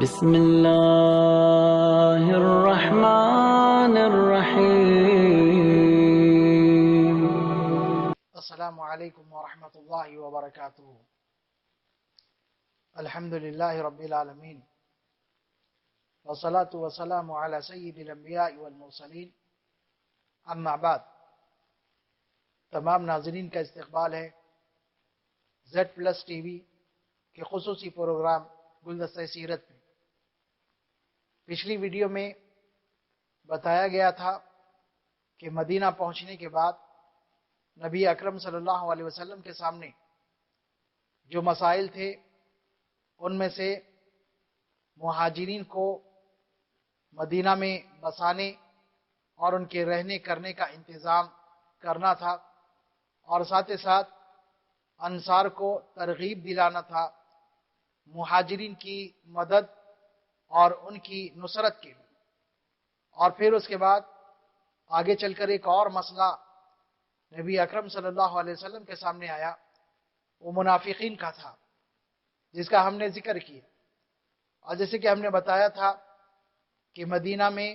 بسم الله الرحمن الرحيم. السلام علیکم ورحمۃ اللہ وبرکاتہ. الحمد للہ رب العالمین والصلاة والسلام علی سید الانبیاء والمرسلین. اما بعد. تمام ناظرین کا استقبال ہے زیڈ پلس ٹی وی کے خصوصی پروگرام گلدستہ سیرت میں. پچھلی ویڈیو میں بتایا گیا تھا کہ مدینہ پہنچنے کے بعد نبی اکرم صلی اللہ علیہ وسلم کے سامنے جو مسائل تھے ان میں سے مہاجرین کو مدینہ میں بسانے اور ان کے رہنے کرنے کا انتظام کرنا تھا، اور ساتھ ہی ساتھ انصار کو ترغیب دلانا تھا مہاجرین کی مدد اور ان کی نصرت کے لیے. اور پھر اس کے بعد آگے چل کر ایک اور مسئلہ نبی اکرم صلی اللہ علیہ وسلم کے سامنے آیا، وہ منافقین کا تھا، جس کا ہم نے ذکر کیا. اور جیسے کہ ہم نے بتایا تھا کہ مدینہ میں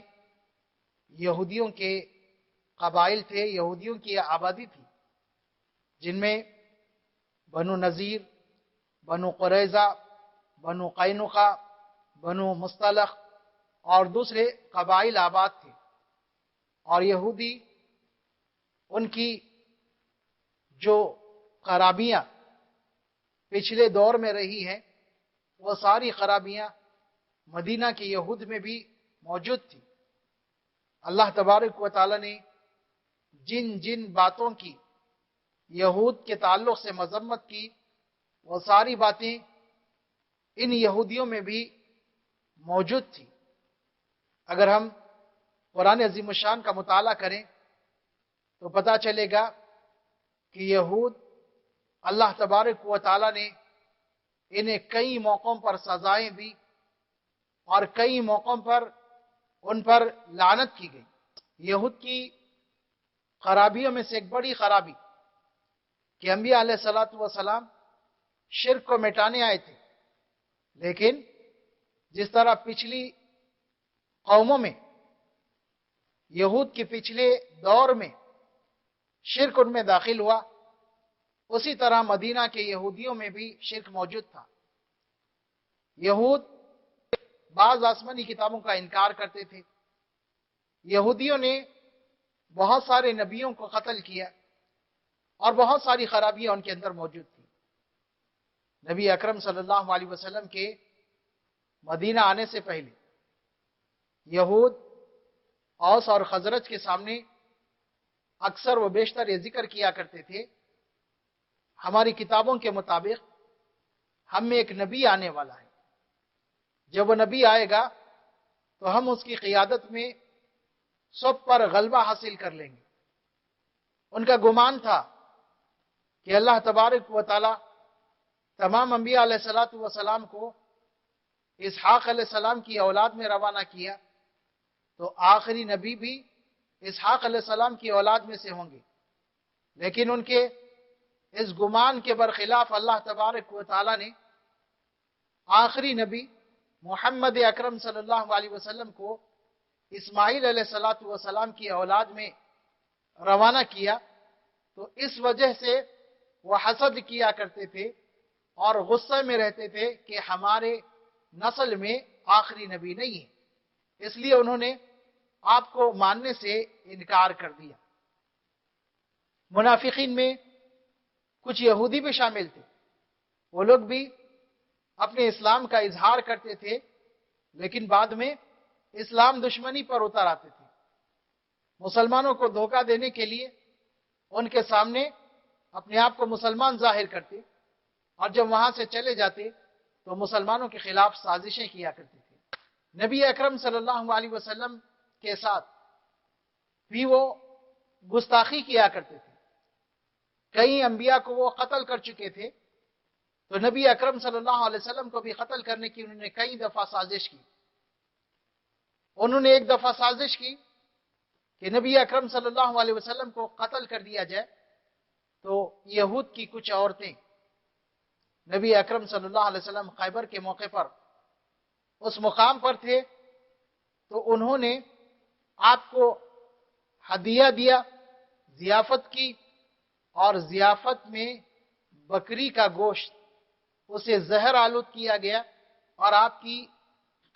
یہودیوں کے قبائل تھے، یہودیوں کی آبادی تھی، جن میں بنو نذیر، بنو قریظہ، بنو قینقاع، بنو مصطلق اور دوسرے قبائل آباد تھے. اور یہودی ان کی جو خرابیاں پچھلے دور میں رہی ہیں وہ ساری خرابیاں مدینہ کے یہود میں بھی موجود تھی. اللہ تبارک و تعالی نے جن جن باتوں کی یہود کے تعلق سے مذمت کی وہ ساری باتیں ان یہودیوں میں بھی موجود تھی. اگر ہم قرآن عظیم الشان کا مطالعہ کریں تو پتہ چلے گا کہ یہود اللہ تبارک و تعالی نے انہیں کئی موقعوں پر سزائیں دی اور کئی موقعوں پر ان پر لعنت کی گئی. یہود کی خرابیوں میں سے ایک بڑی خرابی کہ انبیاء علیہ الصلوۃ والسلام شرک کو مٹانے آئے تھے، لیکن جس طرح پچھلی قوموں میں یہود کے پچھلے دور میں شرک ان میں داخل ہوا، اسی طرح مدینہ کے یہودیوں میں بھی شرک موجود تھا. یہود بعض آسمانی کتابوں کا انکار کرتے تھے. یہودیوں نے بہت سارے نبیوں کو قتل کیا اور بہت ساری خرابیاں ان کے اندر موجود تھیں. نبی اکرم صلی اللہ علیہ وسلم کے مدینہ آنے سے پہلے یہود اوس اور خزرج کے سامنے اکثر و بیشتر یہ ذکر کیا کرتے تھے، ہماری کتابوں کے مطابق ہم میں ایک نبی آنے والا ہے، جب وہ نبی آئے گا تو ہم اس کی قیادت میں سب پر غلبہ حاصل کر لیں گے. ان کا گمان تھا کہ اللہ تبارک و تعالی تمام انبیاء علیہ الصلوۃ والسلام کو اسحاق علیہ السلام کی اولاد میں روانہ کیا تو آخری نبی بھی اسحاق علیہ السلام کی اولاد میں سے ہوں گے. لیکن ان کے اس گمان کے برخلاف اللہ تبارک و تعالی نے آخری نبی محمد اکرم صلی اللہ علیہ وسلم کو اسماعیل علیہ الصلوۃ والسلام کی اولاد میں روانہ کیا. تو اس وجہ سے وہ حسد کیا کرتے تھے اور غصے میں رہتے تھے کہ ہمارے نسل میں آخری نبی نہیں ہے، اس لیے انہوں نے آپ کو ماننے سے انکار کر دیا. منافقین میں کچھ یہودی بھی شامل تھے، وہ لوگ بھی اپنے اسلام کا اظہار کرتے تھے لیکن بعد میں اسلام دشمنی پر اتر آتے تھے. مسلمانوں کو دھوکہ دینے کے لیے ان کے سامنے اپنے آپ کو مسلمان ظاہر کرتے اور جب وہاں سے چلے جاتے تو مسلمانوں کے خلاف سازشیں کیا کرتے تھے. نبی اکرم صلی اللہ علیہ وسلم کے ساتھ بھی وہ گستاخی کیا کرتے تھے. کئی انبیاء کو وہ قتل کر چکے تھے، تو نبی اکرم صلی اللہ علیہ وسلم کو بھی قتل کرنے کی انہوں نے کئی دفعہ سازش کی. انہوں نے ایک دفعہ سازش کی کہ نبی اکرم صلی اللہ علیہ وسلم کو قتل کر دیا جائے، تو یہود کی کچھ عورتیں نبی اکرم صلی اللہ علیہ وسلم خیبر کے موقع پر اس مقام پر تھے تو انہوں نے آپ کو ہدیہ دیا، ضیافت کی، اور ضیافت میں بکری کا گوشت اسے زہر آلود کیا گیا اور آپ کی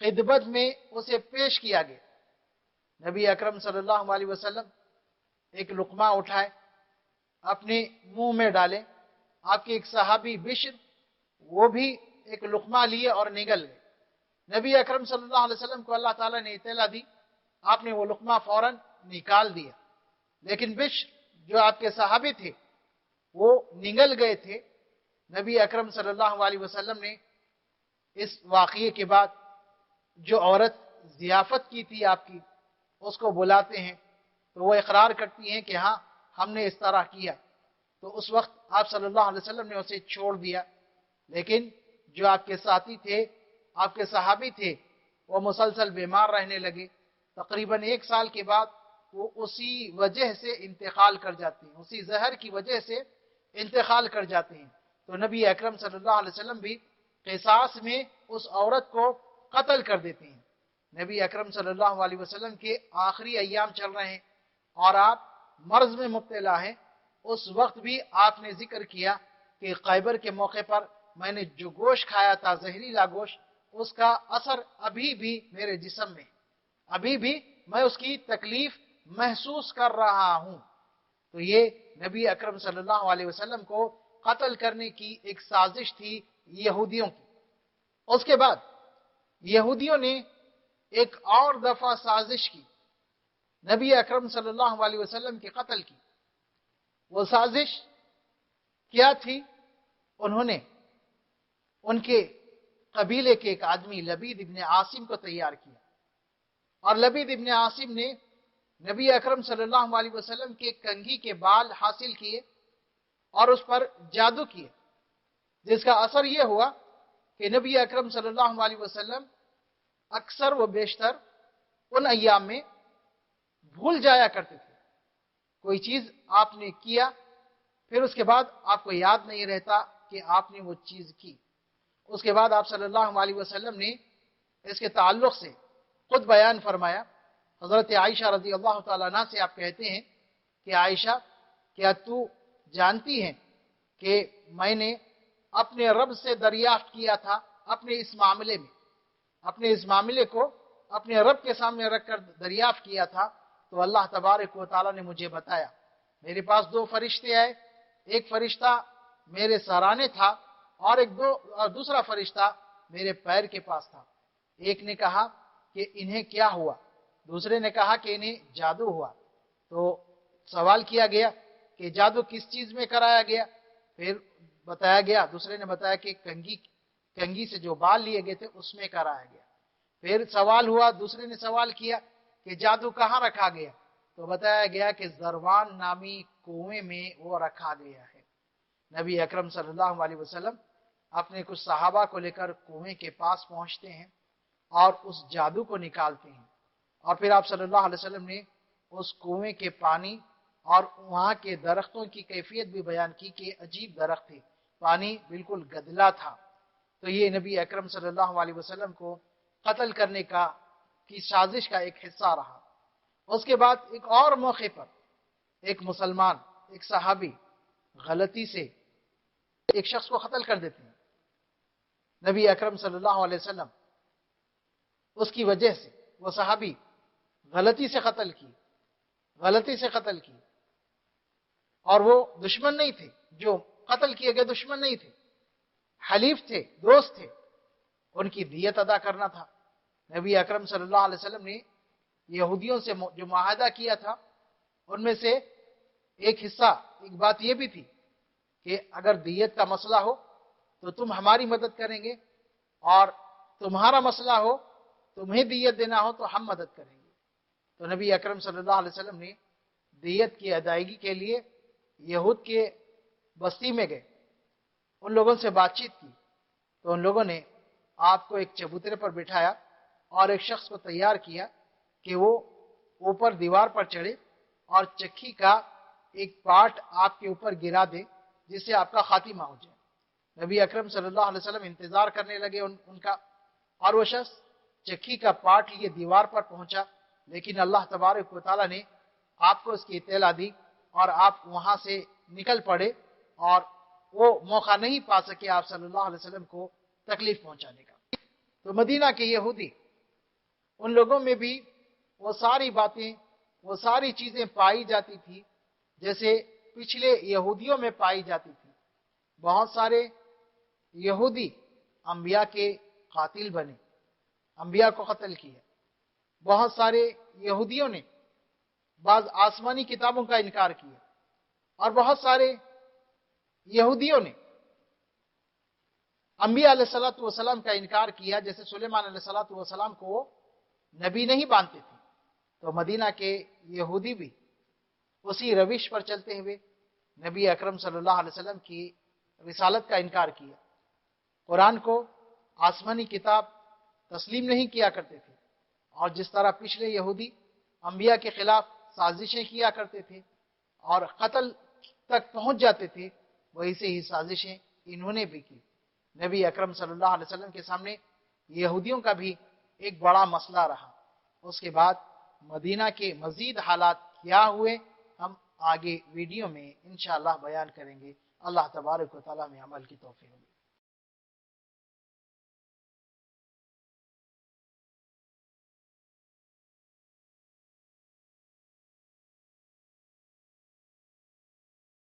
خدمت میں اسے پیش کیا گیا۔ نبی اکرم صلی اللہ علیہ وسلم ایک لقمہ اٹھائے، اپنے منہ میں ڈالے۔ آپ کے ایک صحابی بشر وہ بھی ایک لقمہ لیے اور نگل گئے۔ نبی اکرم صلی اللہ علیہ وسلم کو اللہ تعالیٰ نے اطلاع دی، آپ نے وہ لقمہ فوراً نکال دیا، لیکن بشر جو آپ کے صحابی تھے وہ نگل گئے تھے۔ نبی اکرم صلی اللہ علیہ وسلم نے اس واقعے کے بعد جو عورت ضیافت کی تھی آپ کی، اس کو بلاتے ہیں تو وہ اقرار کرتی ہیں کہ ہاں ہم نے اس طرح کیا، تو اس وقت آپ صلی اللہ علیہ وسلم نے اسے چھوڑ دیا۔ لیکن جو آپ کے ساتھی تھے، آپ کے صحابی تھے، وہ مسلسل بیمار رہنے لگے۔ تقریباً 1 سال کے بعد وہ اسی وجہ سے انتقال کر جاتے ہیں، اسی زہر کی وجہ سے انتقال کر جاتے ہیں۔ تو نبی اکرم صلی اللہ علیہ وسلم بھی قصاص میں اس عورت کو قتل کر دیتے ہیں۔ نبی اکرم صلی اللہ علیہ وسلم کے آخری ایام چل رہے ہیں اور آپ مرض میں مبتلا ہیں۔ اس وقت بھی آپ نے ذکر کیا کہ خیبر کے موقع پر میں نے جو گوشت کھایا تھا، زہریلا گوشت، اس کا اثر ابھی بھی میرے جسم میں، ابھی بھی میں اس کی تکلیف محسوس کر رہا ہوں۔ تو یہ نبی اکرم صلی اللہ علیہ وسلم کو قتل کرنے کی ایک سازش تھی یہودیوں کی۔ اس کے بعد یہودیوں نے ایک اور دفعہ سازش کی نبی اکرم صلی اللہ علیہ وسلم کے قتل کی۔ وہ سازش کیا تھی؟ انہوں نے ان کے قبیلے کے ایک آدمی لبید ابن عاصم کو تیار کیا، اور لبید ابن عاصم نے نبی اکرم صلی اللہ علیہ وسلم کے کنگھی کے بال حاصل کیے اور اس پر جادو کیے، جس کا اثر یہ ہوا کہ نبی اکرم صلی اللہ علیہ وسلم اکثر و بیشتر ان ایام میں بھول جایا کرتے تھے۔ کوئی چیز آپ نے کیا، پھر اس کے بعد آپ کو یاد نہیں رہتا کہ آپ نے وہ چیز کی۔ اس کے بعد آپ صلی اللہ علیہ وسلم نے اس کے تعلق سے خود بیان فرمایا۔ حضرت عائشہ رضی اللہ تعالیٰ عنہ سے آپ کہتے ہیں کہ عائشہ، کیا تو جانتی ہیں کہ میں نے اپنے رب سے دریافت کیا تھا اپنے اس معاملے میں، اپنے اس معاملے کو اپنے رب کے سامنے رکھ کر دریافت کیا تھا، تو اللہ تبارک و تعالیٰ نے مجھے بتایا۔ میرے پاس 2 فرشتے آئے، ایک فرشتہ میرے سرانے تھا اور دوسرا فرشتہ میرے پیر کے پاس تھا۔ ایک نے کہا کہ انہیں کیا ہوا، دوسرے نے کہا کہ انہیں جادو ہوا۔ تو سوال کیا گیا کہ جادو کس چیز میں کرایا گیا؟ پھر بتایا گیا، دوسرے نے بتایا کہ کنگھی سے جو بال لیے گئے تھے اس میں کرایا گیا۔ پھر سوال ہوا، دوسرے نے سوال کیا کہ جادو کہاں رکھا گیا؟ تو بتایا گیا کہ زروان نامی کنویں میں وہ رکھا گیا ہے۔ نبی اکرم صلی اللہ علیہ وسلم اپنے کچھ صحابہ کو لے کر کنویں کے پاس پہنچتے ہیں اور اس جادو کو نکالتے ہیں، اور پھر آپ صلی اللہ علیہ وسلم نے اس کنویں کے پانی اور وہاں کے درختوں کی کیفیت بھی بیان کی کہ عجیب درخت تھے، پانی بالکل گدلا تھا۔ تو یہ نبی اکرم صلی اللہ علیہ وسلم کو قتل کرنے کی سازش کا ایک حصہ رہا۔ اس کے بعد ایک اور موقع پر ایک مسلمان، ایک صحابی غلطی سے ایک شخص کو قتل کر دیتے ہیں۔ نبی اکرم صلی اللہ علیہ وسلم اس کی وجہ سے، وہ صحابی غلطی سے قتل کی، اور وہ دشمن نہیں تھے، جو قتل کیے گئے دشمن نہیں تھے، حلیف تھے، دوست تھے، ان کی دیت ادا کرنا تھا۔ نبی اکرم صلی اللہ علیہ وسلم نے یہودیوں سے جو معاہدہ کیا تھا ان میں سے ایک حصہ، ایک بات یہ بھی تھی کہ اگر دیت کا مسئلہ ہو تو تم ہماری مدد کریں گے، اور تمہارا مسئلہ ہو، تمہیں دیت دینا ہو تو ہم مدد کریں گے۔ تو نبی اکرم صلی اللہ علیہ وسلم نے دیت کی ادائیگی کے لیے یہود کے بستی میں گئے، ان لوگوں سے بات چیت کی، تو ان لوگوں نے آپ کو ایک چبوترے پر بٹھایا اور ایک شخص کو تیار کیا کہ وہ اوپر دیوار پر چڑھے اور چکی کا ایک پارٹ آپ کے اوپر گرا دے جس سے آپ کا خاتمہ ہو جائے۔ نبی اکرم صلی اللہ علیہ وسلم انتظار کرنے لگے ان کا، اور وہ شخص چکی کا پارٹ لیے دیوار پر پہنچا، لیکن اللہ تبارک و تعالیٰ نے آپ کو اس کی اطلاع دی اور آپ وہاں سے نکل پڑے اور وہ موقع نہیں پا سکے آپ صلی اللہ علیہ وسلم کو تکلیف پہنچانے کا۔ تو مدینہ کے یہودی، ان لوگوں میں بھی وہ ساری باتیں، وہ ساری چیزیں پائی جاتی تھی جیسے پچھلے یہودیوں میں پائی جاتی تھی۔ بہت سارے یہودی انبیاء کے قاتل بنے، انبیاء کو قتل کیا۔ بہت سارے یہودیوں نے بعض آسمانی کتابوں کا انکار کیا، اور بہت سارے یہودیوں نے انبیاء علیہ السلام کا انکار کیا، جیسے سلیمان علیہ السلام کو وہ نبی نہیں مانتے تھے۔ تو مدینہ کے یہودی بھی اسی روش پر چلتے ہوئے نبی اکرم صلی اللہ علیہ وسلم کی رسالت کا انکار کیا، قرآن کو آسمانی کتاب تسلیم نہیں کیا کرتے تھے، اور جس طرح پچھلے یہودی انبیاء کے خلاف سازشیں کیا کرتے تھے اور قتل تک پہنچ جاتے تھے، ویسے ہی سازشیں انہوں نے بھی کی۔ نبی اکرم صلی اللہ علیہ وسلم کے سامنے یہودیوں کا بھی ایک بڑا مسئلہ رہا۔ اس کے بعد مدینہ کے مزید حالات کیا ہوئے ہم آگے ویڈیو میں انشاءاللہ بیان کریں گے۔ اللہ تبارک و تعالیٰ میں عمل کی توفیق دے۔